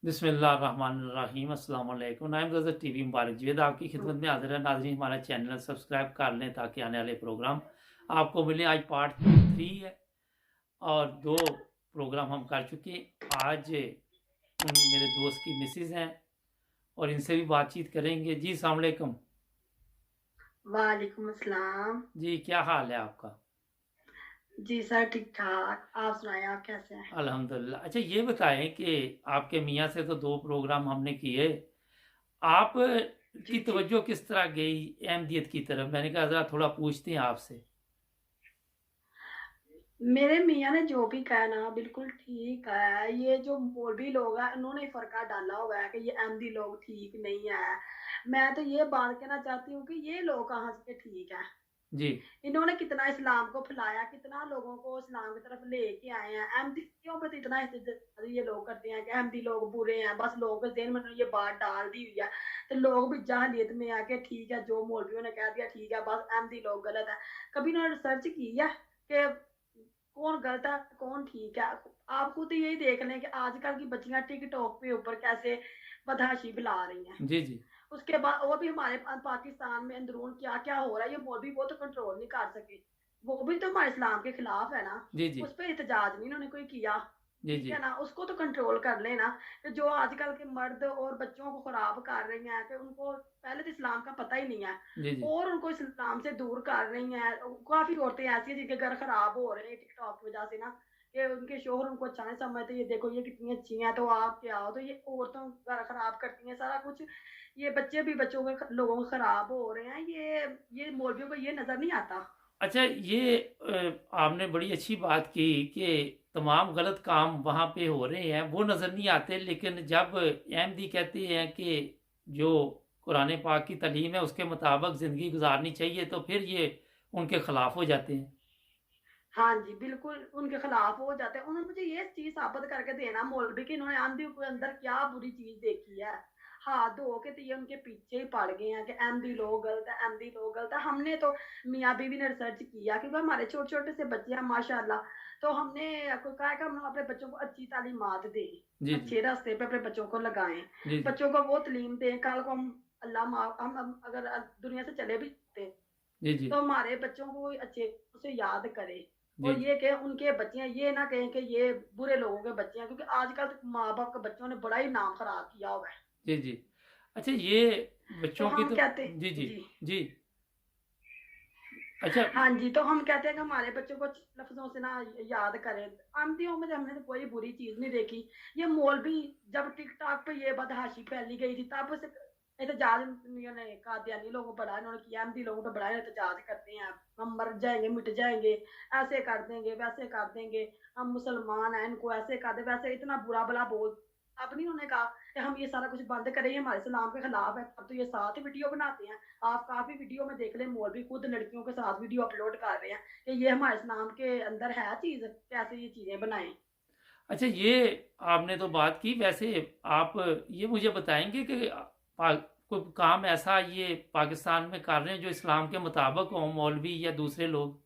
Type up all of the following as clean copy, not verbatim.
बिस्मिल्लाहिर्रहमानिर्रहीम अस्सलाम वालेकुम। नाइम रज़ा टीवी मुबारक जवेद आपकी खिदमत में हाजिर है। नाज़रीन, हमारा चैनल सब्सक्राइब कर लें ताकि आने वाले प्रोग्राम आपको मिलें। आज पार्ट 3 है और 2 प्रोग्राम हम कर चुके हैं। आज मेरे दोस्त की मिसेज़ हैं और इनसे भी बातचीत करेंगे। जी अस्सलाम वालेकुम। वालेकुम अस्सलाम। जी, क्या हाल है आपका? जी सर, ठीक ठाक। आप सुनाएं, आप कैसे हैं? अल्हम्दुलिल्लाह। अच्छा, ये बताएं कि आपके मियाँ से तो 2 प्रोग्राम हमने किए, आप जी की जी। तवज्जो किस तरह गई अहमदियत की तरफ? मैंने कहा ज़रा थोड़ा पूछते हैं आपसे। मेरे मियाँ ने जो भी कहा ना बिल्कुल ठीक है। ये जो मौलवी लोग हैं इन्होंने फर्का डाला हुआ है कि ये अहमदी लोग ठीक नहीं है। मैं तो ये बात कहना चाहती हूँ कि ये लोग कहाँ से ठीक है। जी, इन्होंने कितना इस्लाम को फैलाया, कितना लोगों को इस्लाम की तरफ लेके आए हैं। अहमदियों पे तो इतना ये लोग करते हैं कि अहमदी लोग बुरे हैं, बस लोगों के ज़हन में ये बात डाल दी हुई है। तो लोग भी जाहलियत में आके ठीक है, जो मौलवियों ने कह दिया ठीक है, बस अहमदी लोग गलत है। कभी इन्होंने रिसर्च की है कि कौन गलत है कौन ठीक है? आप खुद यही देख लें कि आजकल की बच्चियां टिकटॉक पे ऊपर कैसे बदहशी फैला रही हैं। जी, जी, उसके बाद वो भी हमारे पाकिस्तान में अंदरून क्या क्या हो रहा है, ये मौलवी वो तो कंट्रोल नहीं कर सके। वो भी तो हमारे इस्लाम के खिलाफ है ना। जी, जी, उस पर एहतजाज नहीं उन्होंने कोई किया। जी, ठीक जी, है ना, उसको तो कंट्रोल कर लेना। कि जो आजकल के मर्द और बच्चों को खराब कर रही हैं कि उनको पहले तो इस्लाम का पता ही नहीं है जी, जी, और उनको इस्लाम से दूर कर रही हैं। काफी औरतें ऐसी हैं जिनके घर खराब हो रहे हैं टिकटॉक की वजह से ना, कि उनके शोहर उनको अच्छा नहीं समझते। ये देखो ये कितनी अच्छी हैं तो आप क्या हो, तो ये औरतों घर खराब करती हैं सारा कुछ। ये बच्चे भी बच्चों के लोगों को खराब हो रहे हैं। ये मौलवियों को ये नजर नहीं आता। अच्छा, ये आपने बड़ी अच्छी बात की कि तमाम गलत काम वहाँ पे हो रहे हैं, वो नज़र नहीं आते, लेकिन जब अहमदी कहते हैं कि जो कुरान पाक की तालीम है उसके मुताबिक ज़िंदगी गुजारनी चाहिए, तो फिर ये उनके खिलाफ हो जाते हैं। हाँ जी, बिल्कुल उनके खिलाफ हो जाते हैं। उन्होंने मुझे ये चीज़ साबित करके देना मौलवी कि इन्होंने आंधियों के अंदर क्या बुरी चीज़ देखी है। हाथ धो के तो ये उनके पीछे ही पड़ गए हैं कि अहमदी लोग गलत है, अहमदी लोग गलत है। हमने तो मियाँ बीवी ने रिसर्च किया क्योंकि हमारे छोटे-छोटे से बच्चे हैं माशाल्लाह। तो हमने कहा है कि हम अपने बच्चों को अच्छी तालीमात दें, जी, जी, अच्छे रास्ते पे अपने बच्चों को लगाएँ। जी, जी, बच्चों को वो तालीम दें, कल को हम अल्लाह माफ़ हम अगर दुनिया से चले भी जाते हैं जी, जी, तो हमारे बच्चों को अच्छे से याद करें। जी, और ये कहें उनके बच्चे हैं, ये ना कहें कि ये बुरे लोगों के बच्चे हैं, क्योंकि आजकल माँ बाप के बच्चों ने बड़ा ही नाम खराब किया हुआ है। जी, जी। अच्छा, ये तो बच्चों की हम तो कहते जी, जी, जी जी। अच्छा, हाँ जी, तो हम कहते हैं कि हमारे बच्चों को लफ्जों से ना याद करें। आमदियों में हमने तो कोई बुरी चीज नहीं देखी। ये मौलवी जब टिकटॉक पे ये बदहाशी फैली गई थी तब से एहतजाज ने कादियानी लोगों पर बड़ा इन्होंने किया, अहमदी लोगों पर बड़ा एहतजाज करते हैं। हम मर जाएंगे मिट जाएंगे, ऐसे कर देंगे वैसे कर देंगे, हम मुसलमान हैं इनको ऐसे कर दे वैसे, इतना बुरा भला बोल। अब नहीं उन्होंने कहा कि हम ये सारा कुछ बंद करें, ये हमारे इस्लाम के खिलाफ है। अब तो ये साथ ही वीडियो बनाते हैं। आप काफी वीडियो में देख लें, मौलवी खुद लड़कियों के साथ वीडियो अपलोड कर रहे हैं कि ये हमारे इस्लाम के अंदर है चीज, कैसे ये चीजें बनाएं। अच्छा, ये आपने तो बात की। वैसे आप ये मुझे बताएंगे कि कोई काम ऐसा ये पाकिस्तान में कर रहे हैं जो इस्लाम के मुताबिक हो, मौलवी या दूसरे लोग?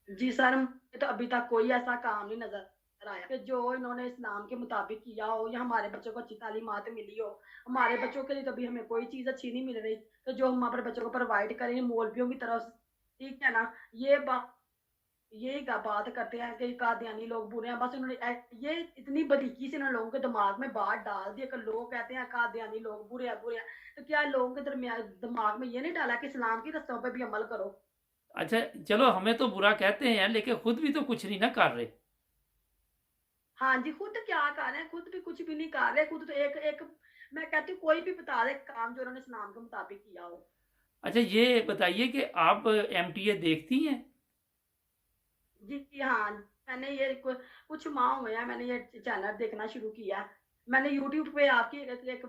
जी सर, मुझे तो अभी तक कोई ऐसा काम नहीं नजर आया कि जो इन्होंने इस्लाम के मुताबिक किया हो या हमारे बच्चों को अच्छी तालीमात मिली हो। हमारे बच्चों के लिए तो अभी हमें कोई चीज अच्छी नहीं मिल रही, तो जो हम अपने बच्चों को प्रोवाइड करें मौलवियों की तरफ से, ठीक है ना। ये बात यही बात करते हैं कि कादियानी लोग बुरे हैं। बस उन्होंने ये इतनी बारीकी से लोगों के दिमाग में बात डाल दी कि लोग कहते हैं कादियानी लोग बुरे हैं बुरे हैं। तो क्या लोगों के दरमियान दिमाग में ये नहीं डाला कि इस्लाम की रस्तों पे भी अमल करो। अच्छा, चलो, हमें तो बुरा कहते हैं लेकिन खुद भी तो कुछ नहीं ना कर रहे। हाँ जी, खुद क्या कर रहे हैं, खुद भी कुछ भी नहीं कर रहे। खुद तो एक एक मैं कहती हूँ कोई भी बता दे काम जो उन्होंने इस्लाम के मुताबिक किया हो। अच्छा, ये बताइए कि आप एमटीए देखती हैं? जी हाँ, मैंने ये कुछ माह हुए हैं मैंने ये चैनल देखना शुरू किया। मैंने यूट्यूब पे आपकी एक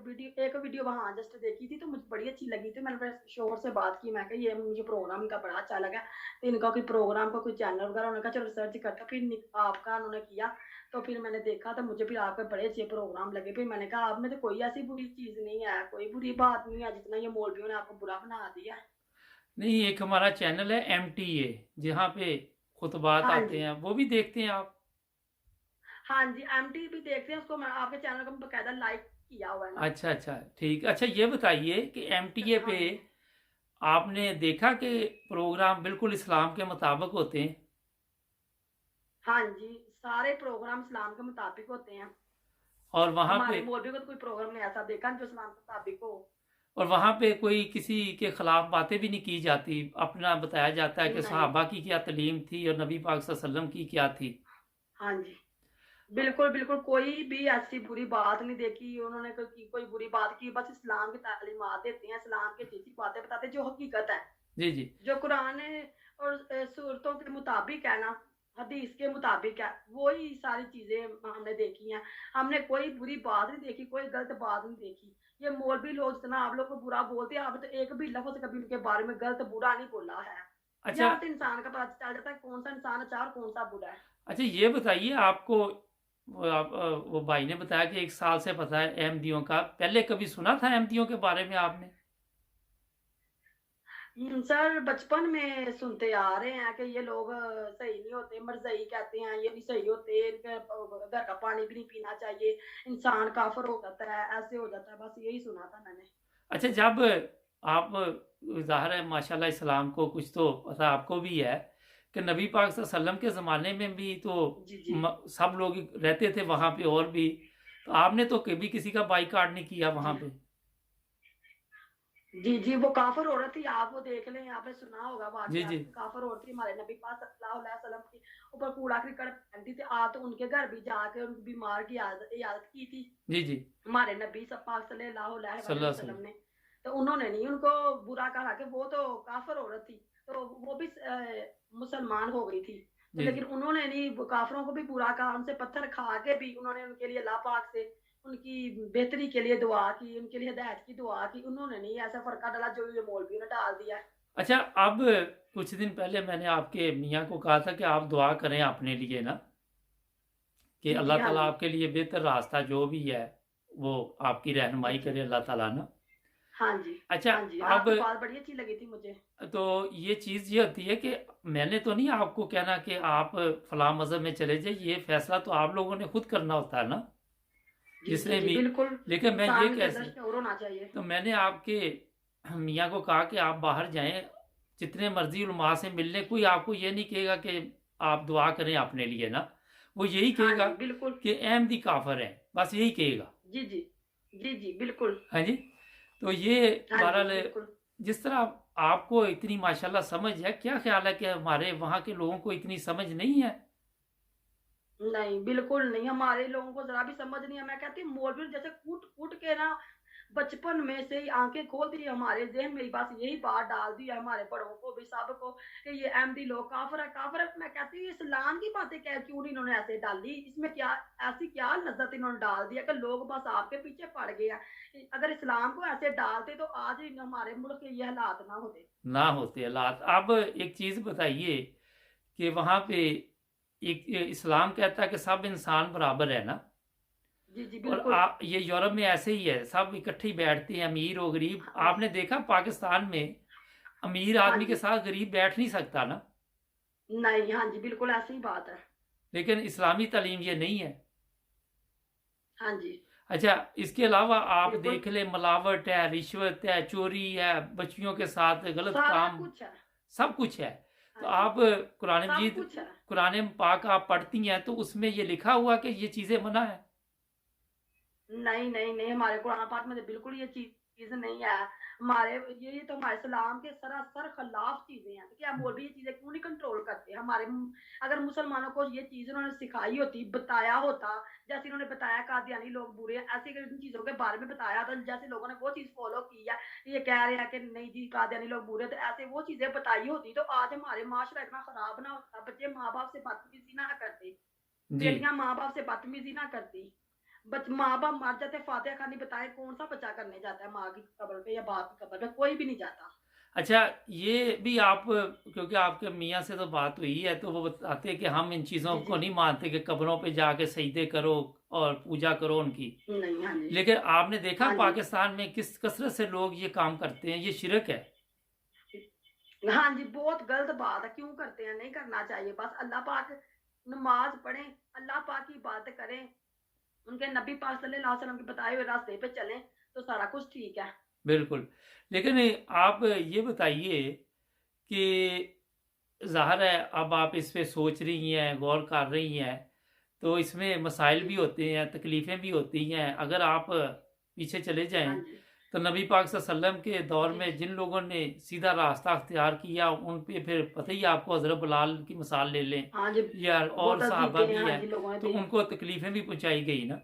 वीडियो वहाँ जस्ट देखी थी तो मुझे बड़ी अच्छी लगी थी। मैंने अपने शोहर से बात की, मैं ये मुझे प्रोग्राम इनका बड़ा अच्छा लगा। तो इनका कोई प्रोग्राम का कोई चैनल वगैरह उन्होंने कहा चलो रिसर्च करता। फिर आपका उन्होंने किया तो फिर मैंने देखा तो मुझे फिर आपके बड़े अच्छे प्रोग्राम लगे। फिर मैंने कहा आप में तो कोई ऐसी बुरी चीज नहीं है, कोई बुरी बात नहीं है जितना ये मौलवियों ने आपको बुरा बना दिया। नहीं, एक हमारा चैनल है एमटीए, जहाँ पे खुतबात हाँ आते जी। हैं, वो भी देखते हैं आप? हाँ जी, एमटी भी देखते हैं उसको, मैं आपके चैनल को बकायदा लाइक किया हुआ है ना। अच्छा अच्छा, ठीक। अच्छा ये बताइए कि एमटीए हाँ पे जी, आपने देखा कि प्रोग्राम बिल्कुल इस्लाम के मुताबिक होते हैं? हाँ जी, सारे प्रोग्राम इस्लाम के मुताबिक होते हैं। और वहाँ पे हमारे मौलवी को तो कोई प्रोग्राम नहीं ऐसा देखा जो इस्लाम के मुताबिक हो। और वहाँ पे कोई किसी के खिलाफ बातें भी नहीं की जाती, अपना बताया जाता है कि नहीं, सहाबा की क्या तालीम थी और नबी पाक सल्लल्लाहु अलैहि वसल्लम की क्या थी। हाँ जी, बिल्कुल, बिल्कुल कोई भी ऐसी बुरी बात नहीं देखी उन्होंने, कोई बुरी बात की, बस इस्लाम की तालीमात देते हैं, इस्लाम की अच्छी-अच्छी बातें बताते हैं जो हकीकत है। जी जी। जो कुरान और सूरतों के मुताबिक है ना, हदीस के मुताबिक है, वही सारी चीजें हमने देखी हैं। हमने कोई बुरी बात नहीं देखी, कोई गलत बात नहीं देखी। ये मौलवी लोग जितना आप लोग को बुरा बोलते हैं, आपने तो एक भी लफ्ज कभी उनके बारे में गलत बुरा नहीं बोला है। अच्छा यहाँ से इंसान का पता चल जाता है कौन सा इंसान अच्छा और कौन सा बुरा है। अच्छा, ये बताइए आपको वो भाई ने बताया कि 1 साल से पता है अहमदियों का, पहले कभी सुना था अहमदियों के बारे में आपने? सर बचपन में सुनते आ रहे हैं कि ये लोग सही नहीं होते, मरज़ई कहते हैं, ये नहीं सही होते, इनके घर का पानी भी नहीं पीना चाहिए, इंसान काफिर हो जाता है, ऐसे हो जाता है, बस यही सुना था मैंने। अच्छा, जब आप ज़ाहिर है माशाल्लाह इस्लाम को कुछ तो पता आपको भी है कि नबी पाक सल्लल्लाहु अलैहि वसल्लम के ज़माने में भी तो जी जी सब लोग रहते थे वहाँ पे, और भी तो आपने तो कभी किसी का बाइकआउट नहीं किया वहाँ जी पे? जी जी, वो काफिर औरत थी, आप वो देख लें, आपने सुना होगा जी वाकया, जी काफिर औरत थी, हमारे नबी पाक सल्लल्लाहु अलैहि वसल्लम के ऊपर कूड़ा करकट फेंकती थी। आप तो उनके घर भी जाके उनकी बीमार की इयादत की थी जी जी। हमारे नबी पाक सल्लल्लाहु अलैहि सल्लल्लाहु अलैहि वसल्लम वसल्लम। ने। तो उन्होंने नहीं उनको बुरा कहा कि वो तो काफिर औरत थी, तो वो भी मुसलमान हो गई थी। तो जी लेकिन जी। उन्होंने नहीं, वो काफिरों को भी बुरा कहा, उनसे पत्थर खा के भी उन्होंने उनके लिए अल्लाह पाक से उनकी बेहतरी के लिए दुआ की, उनके लिए हिदायत की दुआ की। उन्होंने नहीं ऐसा फर्का डाला जो ये मौलवियों ने डाल दिया। अच्छा, अब कुछ दिन पहले मैंने आपके मियाँ को कहा था कि आप दुआ करें अपने लिए ना, कि जी जी, अल्लाह हाँ ताला जी, आपके लिए बेहतर रास्ता जो भी है वो आपकी जी रहनुमाई जी, करे अल्लाह ताला ना। हाँ जी, अच्छा, हाँ जी, अब आपकी बात बड़ी अच्छी लगी थी मुझे। तो ये चीज़ ये होती है कि मैंने तो नहीं आपको कहना कि आप फलां मज़हब में चले जाइए, ये फैसला तो आप लोगों ने खुद करना होता है ना, जी जी जिसने जी, भी। बिल्कुल। लेकिन मैं ये इंसान के अंदर कैसे, शऊर होना चाहिए। तो मैंने आपके मियाँ को कहा कि आप बाहर जाएं, जितने मर्जी उलमा से मिलने, कोई आपको ये नहीं कहेगा कि आप दुआ करें अपने लिए ना, वो यही हाँ कहेगा जी, बिल्कुल। कि अहमदी काफर है, बस यही कहेगा। जी जी, जी जी, बिल्कुल। हाँ जी। तो ये हाँ जी, बहरहाल, बिल्कुल। जिस तरह आपको इतनी माशाल्लाह समझ है, क्या ख्याल है कि हमारे वहाँ के लोगों को इतनी समझ नहीं है? नहीं, बिल्कुल नहीं, हमारे लोगों को ज़रा भी समझ नहीं है। मैं कहती हूँ मौलवी जैसे कूट-कूट के ना बचपन में से ही आँखें खोल दी हमारे ज़हन में, बस यही बात डाल दी है हमारे बड़ों को भी, सबको, कि ये अहमदी लोग काफ़िर है, काफ़िर है। मैं कहती हूँ इस्लाम की बातें क्यों नहीं इन्होंने ऐसे डाली? इसमें क्या ऐसी क्या लज़्ज़त इन्होंने डाल दी है कि लोग बस आपके पीछे पड़ गए हैं। अगर इस्लाम को ऐसे डालते तो आज हमारे मुल्क के ये हालात ना होते। ना होते हालात। अब एक चीज़ बताइए कि वहाँ पे एक इस्लाम कहता है कि सब इंसान बराबर है ना, जी, जी, और बिल्कुल। ये यूरोप में ऐसे ही है, सब इकट्ठे ही बैठते हैं, अमीर हो गरीब। हाँ, आपने देखा पाकिस्तान में अमीर हाँ आदमी के जी। साथ गरीब बैठ नहीं सकता ना, नहीं, हाँ जी, बिल्कुल ऐसी ही बात है। लेकिन इस्लामी तालीम ये नहीं है। हाँ जी, अच्छा, इसके अलावा आप बिल्कुल। देख ले, मिलावट है, रिश्वत है, चोरी है, बच्चियों के साथ गलत सारा काम, कुछ है। सब कुछ है। तो हाँ जी, आप कुरान सब मजीद, कुछ है। कुरान पाक आप पढ़ती हैं तो उसमें ये लिखा हुआ कि ये चीज़ें मना है? नहीं, नहीं, नहीं, हमारे कुरान पाक में तो बिल्कुल ये चीज़ नहीं है। हमारे ये तो हमारे इस्लाम के सरासर खिलाफ चीज़ें हैं। क्या मौलवी ये चीज़ें क्यों नहीं कंट्रोल करते? अगर मुसलमानों को ये चीज़ उन्होंने सिखाई होती, बताया होता, जैसे इन्होंने बताया कादियानी लोग बुरे हैं, ऐसे अगर इन चीज़ों के बारे में बताया होता, जैसे लोगों ने वो चीज़ फ़ॉलो की है, ये कह रहे हैं कि नहीं जी कादियानी लोग बुरे, तो ऐसे वो चीज़ें बताई होती तो आज हमारे माशरा इतना खराब ना होता, बच्चे माँ-बाप से बदतमीज़ी ना करते, जी। बेटियाँ माँ-बाप से बदतमीज़ी ना करती। माँ बाप मर जाते, फातिहा खानी बताए कौन सा बच्चा करने जाता है माँ की कब्र पे या बाप की कब्र पे? कोई भी नहीं जाता। अच्छा, ये भी आप, क्योंकि आपके मियाँ से तो बात हुई है तो वो बताते हैं कि हम इन चीज़ों जी को जी, नहीं मानते कि कब्रों पे जाके सजदे करो और पूजा करो उनकी। नहीं, हाँ जी, लेकिन आपने देखा हाँ जी, पाकिस्तान में किस कसरत से लोग ये काम करते हैं, ये शिरक है। हाँ जी, बहुत गलत बात है, क्यों करते हैं? नहीं करना चाहिए, बस अल्लाह पाक नमाज पढ़ें, अल्लाह पाक की इबादत करें, उनके नबी पाक सल्लल्लाहु अलैहि वसल्लम के बताए हुए रास्ते पे चलें तो सारा कुछ ठीक है। बिल्कुल। लेकिन आप ये बताइए कि ज़ाहिर है अब आप इस पे सोच रही हैं, गौर कर रही हैं, तो इसमें मसाइल जी भी जी। होते हैं, तकलीफ़ें भी होती हैं। अगर आप पीछे चले हाँ जाएँ, जी। तो नबी पाक सल्लल्लाहु अलैहि वसल्लम के दौर जी में जी। जिन लोगों ने सीधा रास्ता अख्तियार किया, उन पे फिर पता ही है आपको, हज़रत बिलाल की मिसाल ले लें, हाँ जी, या और बहुत अजीब सहाबा गए हैं, भी हाँ हैं, जी, लोगों ने तो भी। उनको तकलीफ़ें भी पहुँचाई गई ना।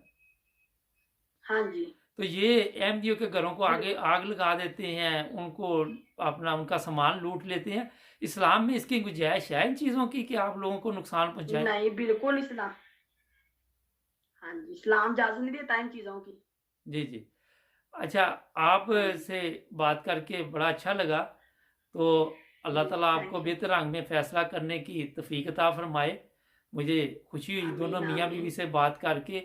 हाँ जी, तो ये अहमदियों के घरों को आगे बिल्कुल। आग लगा देते हैं, उनको अपना उनका सामान लूट लेते हैं। इस्लाम में इसकी गुंजाइश है इन चीज़ों की कि आप लोगों को नुकसान पहुँचाएँ? नहीं, बिल्कुल इस्लाम, हाँ जी, इस्लाम इजाज़त नहीं देता इन चीज़ों की। जी, जी। अच्छा, हाँ जी, आपसे बात करके बड़ा अच्छा लगा। तो अल्लाह जी, ताला आपको थैंक यू। बेहतर रंग में फ़ैसला करने की तौफ़ीक अता फ़रमाए। मुझे खुशी हुई दोनों आमीन, मियाँ बीवी आमीन। से बात करके।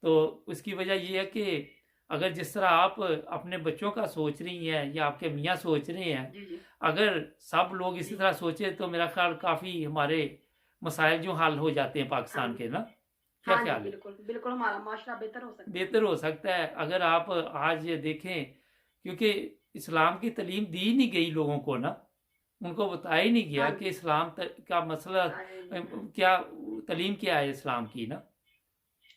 तो उसकी वजह ये है कि अगर जिस तरह आप अपने बच्चों का सोच रही हैं या आपके मियाँ सोच रहे हैं, जी, जी, अगर सब लोग इसी जी। तरह सोचें तो मेरा ख़्याल काफ़ी हमारे मसाइल जो हल हो जाते हैं हाँ पाकिस्तान जी, के ना? क्या हाँ जी, ख़्याल है? बिल्कुल, बिल्कुल हमारा माशरा बेहतर हो सकता है। बेहतर हो सकता है अगर आप आज ये देखें, क्योंकि इस्लाम की तालीम दी नहीं गई लोगों को ना, उनको बताया ही नहीं हाँ गया कि जी, इस्लाम का मसला बताया नहीं गया। क्या तालीम क्या है इस्लाम की ना।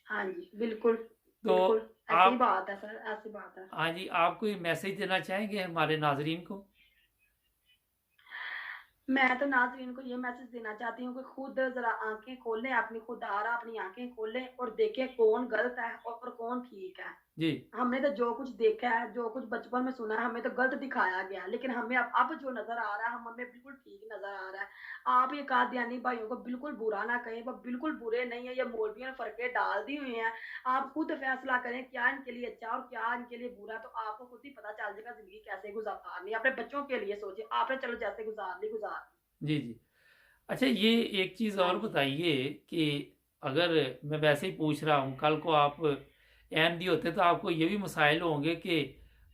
हाँ जी, बिल्कुल, तो बिल्कुल, ऐसी ही आप, बात है सर, ऐसी बात है। हाँ जी, आप कोई मैसेज देना चाहेंगे हमारे नाजरीन को? मैं तो नाज़रीन को ये मैसेज देना चाहती हूँ कि खुद ज़रा आँखें खोलें, अपनी खुदारा अपनी आँखें खोलें और देखें कौन गलत है और कौन ठीक है। जी, हमने तो जो कुछ देखा है, जो कुछ बचपन में सुना है, हमें तो गलत दिखाया गया है, लेकिन हमें अब जो नज़र आ रहा है, हमें बिल्कुल ठीक नज़र आ रहा है। आप ये कादियानी भाइयों को बिल्कुल बुरा ना कहें, वो बिल्कुल बुरे नहीं है, ये मौलवियों ने फ़रक़ें डाल दी हुई हैं। आप खुद फ़ैसला करें क्या इनके लिए अच्छा और क्या इनके लिए बुरा, तो आपको खुद ही पता चल जाएगा ज़िंदगी कैसे गुज़ारनी है। अपने बच्चों के लिए सोचिए, आपने चलो जैसे गुज़ारनी, गुज़ारनी। जी, जी। अच्छा, ये एक चीज़ हाँ और जी। बताइए कि अगर मैं वैसे ही पूछ रहा हूँ, कल को आप अहमदी होते तो आपको ये भी मसाइल होंगे कि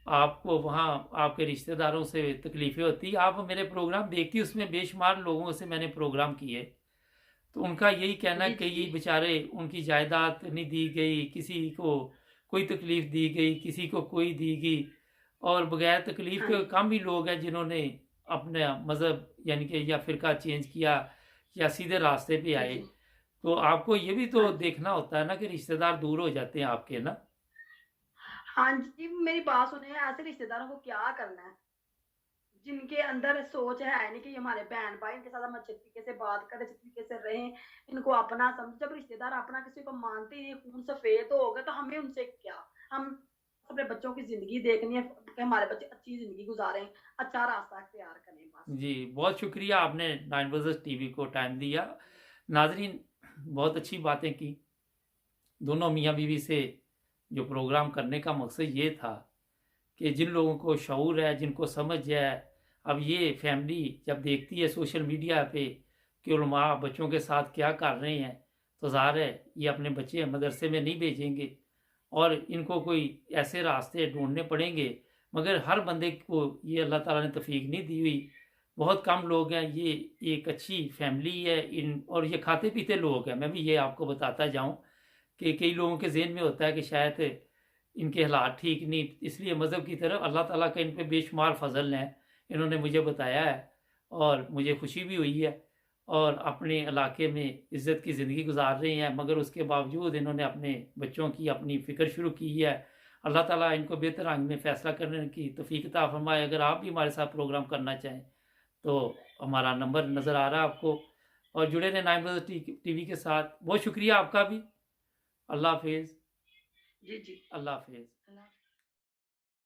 आपको वहाँ आपके रिश्तेदारों से तकलीफ़ें होती। आप मेरे प्रोग्राम देखती, उसमें बेशुमार लोगों से मैंने प्रोग्राम किए। तो उनका यही कहना है जी, कि जी, ये जी। बेचारे उनकी जायदाद नहीं दी गई, किसी को कोई तकलीफ़ दी गई, किसी को कोई दी गई, और बगैर तकलीफ़ हाँ के जी। कम ही लोग हैं जिन्होंने अपना मज़हब यानी कि या फ़िरका चेंज किया या सीधे रास्ते पे जी, आए। जी। तो आपको ये भी हाँ तो जी। देखना होता है ना कि रिश्तेदार दूर हो जाते हैं आपके ना। हाँ जी, मेरी बात सुनिए, ऐसे रिश्तेदारों को क्या करना है? जिनके अंदर सोच है नहीं कि ये हमारे बहन-भाई, इनके साथ हम अच्छे तरीके से बात करें, अच्छे तरीके से रहें, इनको अपना समझ, जब रिश्तेदार अपना किसी को मानते ही नहीं, खून सफेद हो गए, तो हमें उनसे क्या? हम अपने बच्चों की ज़िंदगी देखनी है कि हमारे बच्चे अच्छी ज़िंदगी गुज़ारें, अच्छा रास्ता इख्तियार करें बस। जी, बहुत शुक्रिया आपने 9 वर्सेस टीवी को टाइम दिया। नाज़रीन, बहुत अच्छी बातें की। दोनों मियाँ-बीवी से जो प्रोग्राम करने का मकसद ये था कि जिन लोगों को शऊर है, जिनको समझ है, अब ये फैमिली जब देखती है सोशल मीडिया पे कि उलमा बच्चों के साथ क्या कर रहे हैं, तो ज़ाहिर है ये अपने बच्चे मदरसे में नहीं भेजेंगे और इनको कोई ऐसे रास्ते ढूँढने पड़ेंगे। मगर हर बंदे को ये अल्लाह ताला ने तौफ़ीक नहीं दी हुई। बहुत कम लोग हैं, ये एक अच्छी फैमिली है इन, और ये खाते-पीते लोग हैं। मैं भी ये आपको बताता जाऊँ कि कई लोगों के ज़हन में होता है कि शायद इनके हालात ठीक नहीं, इसलिए मज़हब की तरफ अल्लाह ताला का इन पे बेशुमार फ़ज़ल है। इन्होंने मुझे बताया है और मुझे खुशी भी हुई है, और अपने इलाके में इज़्ज़त की ज़िंदगी गुज़ार रहे हैं, मगर उसके बावजूद इन्होंने अपने बच्चों की अपनी फ़िक्र शुरू की है। अल्लाह ताला इनको बेहतर रंग में फ़ैसला करने की तौफ़ीक अता फ़रमाए। अगर आप भी हमारे साथ प्रोग्राम करना चाहें, तो हमारा नंबर नज़र आ रहा है आपको, और जुड़े रहें 9 बजे टीवी के साथ। बहुत शुक्रिया आपका भी। अल्लाह हाफ़िज़। जी, जी। अल्लाह हाफ़िज़। अल्लाह